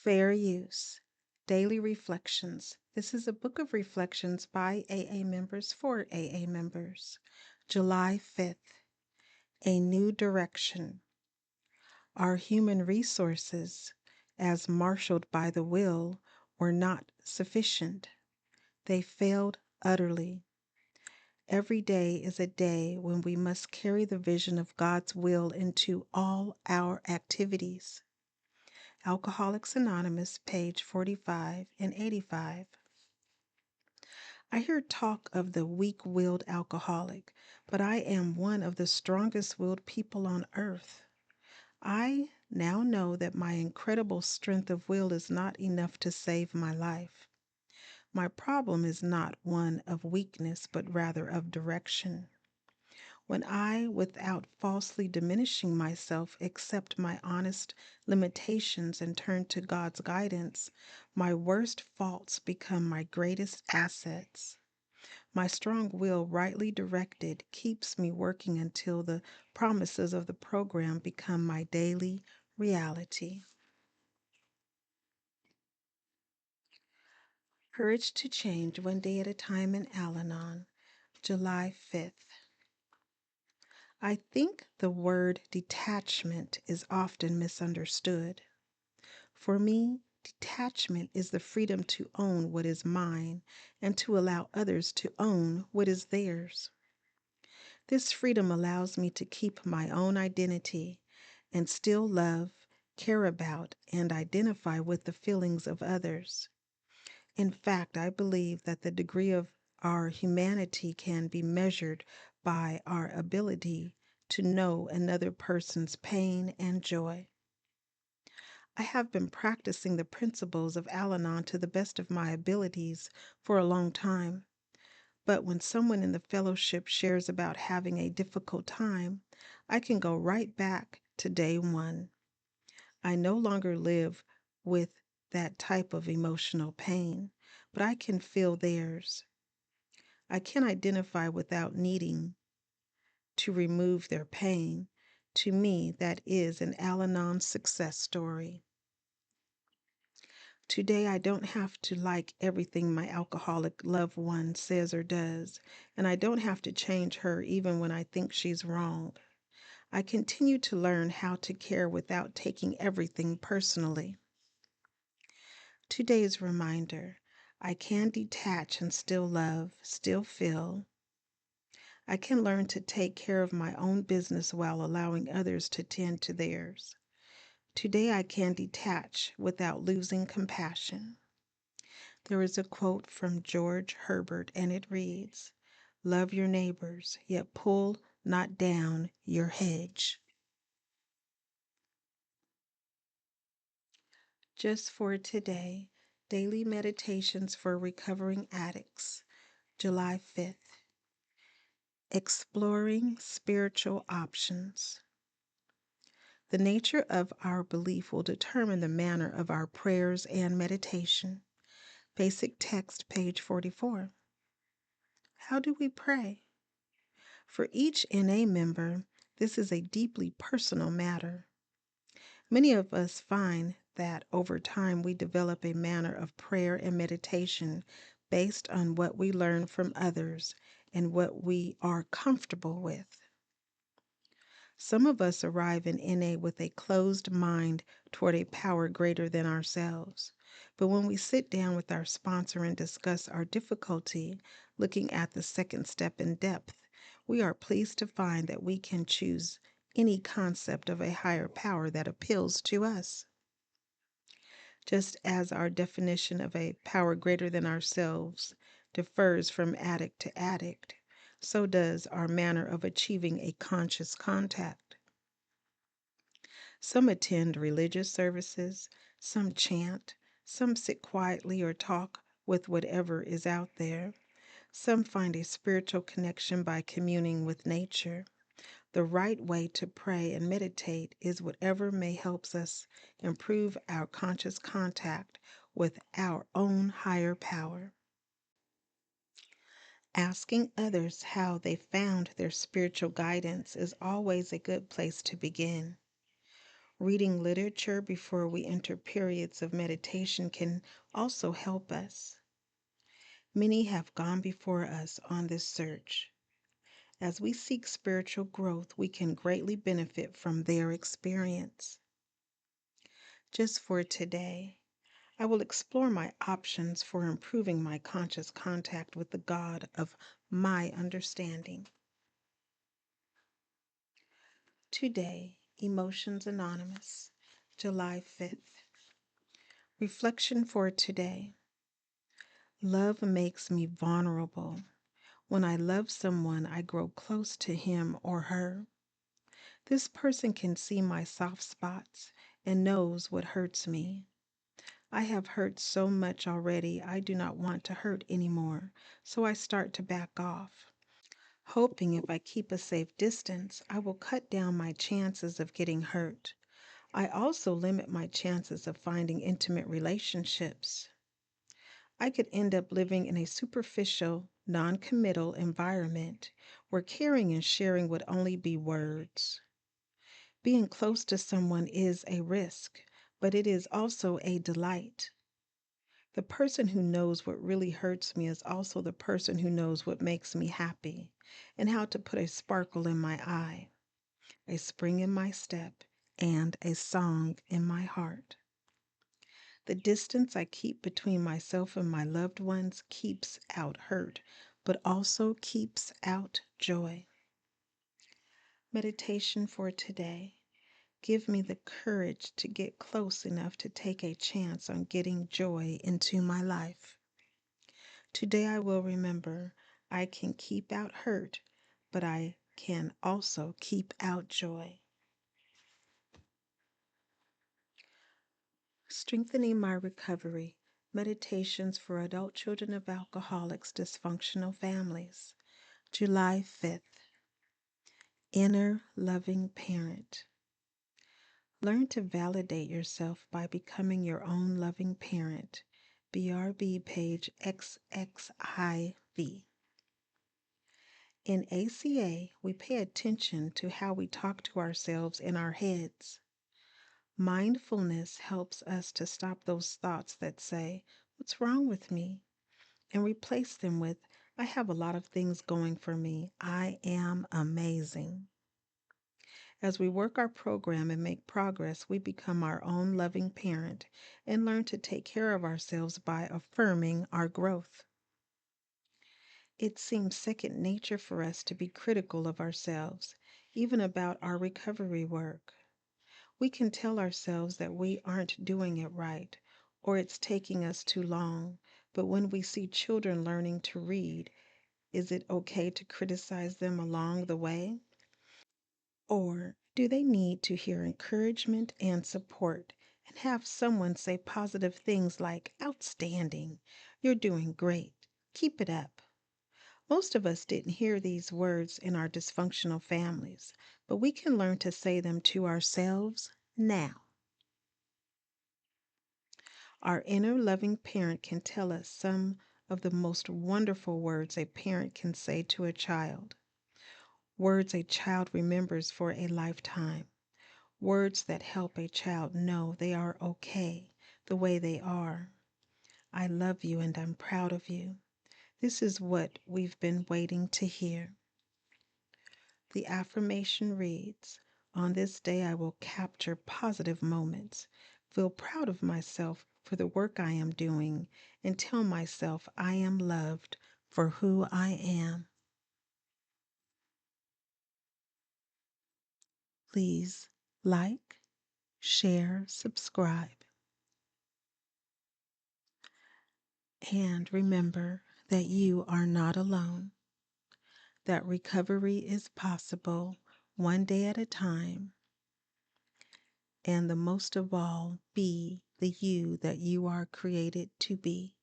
Fair Use Daily Reflections. This is a book of reflections by AA members for AA members. July 5th. A New Direction. Our human resources, as marshaled by the will, were not sufficient. They failed utterly. Every day is a day when we must carry the vision of God's will into all our activities. Alcoholics Anonymous, page 45 and 85. I hear talk of the weak-willed alcoholic, but I am one of the strongest-willed people on earth. I now know that my incredible strength of will is not enough to save my life. My problem is not one of weakness, but rather of direction. When I, without falsely diminishing myself, accept my honest limitations and turn to God's guidance, my worst faults become my greatest assets. My strong will, rightly directed, keeps me working until the promises of the program become my daily reality. Courage to Change, One Day at a Time in Al-Anon, July 5th. I think the word detachment is often misunderstood. For me, detachment is the freedom to own what is mine and to allow others to own what is theirs. This freedom allows me to keep my own identity and still love, care about, and identify with the feelings of others. In fact, I believe that the degree of our humanity can be measured by our ability to know another person's pain and joy. I have been practicing the principles of Al-Anon to the best of my abilities for a long time. But when someone in the fellowship shares about having a difficult time, I can go right back to day one. I no longer live with that type of emotional pain, but I can feel theirs. I can identify without needing to remove their pain. To me, that is an Al-Anon success story. Today, I don't have to like everything my alcoholic loved one says or does, and I don't have to change her even when I think she's wrong. I continue to learn how to care without taking everything personally. Today's reminder: I can detach and still love, still feel. I can learn to take care of my own business while allowing others to tend to theirs. Today I can detach without losing compassion. There is a quote from George Herbert, and it reads, "Love your neighbors, yet pull not down your hedge." Just for today, Daily Meditations for Recovering Addicts, July 5th. Exploring Spiritual Options. The nature of our belief will determine the manner of our prayers and meditation. Basic text, page 44. How do we pray? For each NA member, this is a deeply personal matter. Many of us find that over time we develop a manner of prayer and meditation based on what we learn from others and what we are comfortable with. Some of us arrive in NA with a closed mind toward a power greater than ourselves. But when we sit down with our sponsor and discuss our difficulty, looking at the second step in depth, we are pleased to find that we can choose any concept of a higher power that appeals to us. Just as our definition of a power greater than ourselves differs from addict to addict, so does our manner of achieving a conscious contact. Some attend religious services, some chant, some sit quietly or talk with whatever is out there. Some find a spiritual connection by communing with nature. The right way to pray and meditate is whatever may help us improve our conscious contact with our own higher power. Asking others how they found their spiritual guidance is always a good place to begin. Reading literature before we enter periods of meditation can also help us. Many have gone before us on this search. As we seek spiritual growth, we can greatly benefit from their experience. Just for today, I will explore my options for improving my conscious contact with the God of my understanding. Today, Emotions Anonymous, July 5th. Reflection for today. Love makes me vulnerable. When I love someone, I grow close to him or her. This person can see my soft spots and knows what hurts me. I have hurt so much already, I do not want to hurt anymore, so I start to back off, hoping if I keep a safe distance, I will cut down my chances of getting hurt. I also limit my chances of finding intimate relationships. I could end up living in a superficial, non-committal environment where caring and sharing would only be words. Being close to someone is a risk, but it is also a delight. The person who knows what really hurts me is also the person who knows what makes me happy and how to put a sparkle in my eye, a spring in my step, and a song in my heart. The distance I keep between myself and my loved ones keeps out hurt, but also keeps out joy. Meditation for today. Give me the courage to get close enough to take a chance on getting joy into my life. Today I will remember I can keep out hurt, but I can also keep out joy. Strengthening my recovery. Meditations for adult children of alcoholics, dysfunctional families. July 5th. Inner loving parent. Learn to validate yourself by becoming your own loving parent. BRB page XXIV. In ACA, we pay attention to how we talk to ourselves in our heads. Mindfulness helps us to stop those thoughts that say, "What's wrong with me?" and replace them with, "I have a lot of things going for me. I am amazing." As we work our program and make progress, we become our own loving parent and learn to take care of ourselves by affirming our growth. It seems second nature for us to be critical of ourselves, even about our recovery work. We can tell ourselves that we aren't doing it right, or it's taking us too long, but when we see children learning to read, is it okay to criticize them along the way? Or do they need to hear encouragement and support and have someone say positive things like, "Outstanding, you're doing great, keep it up"? Most of us didn't hear these words in our dysfunctional families, but we can learn to say them to ourselves now. Our inner loving parent can tell us some of the most wonderful words a parent can say to a child. Words a child remembers for a lifetime. Words that help a child know they are okay the way they are. "I love you and I'm proud of you." This is what we've been waiting to hear. The affirmation reads, "On this day I will capture positive moments, feel proud of myself for the work I am doing, and tell myself I am loved for who I am." Please like, share, subscribe, and remember that you are not alone, that recovery is possible one day at a time, and the most of all, be the you that you are created to be.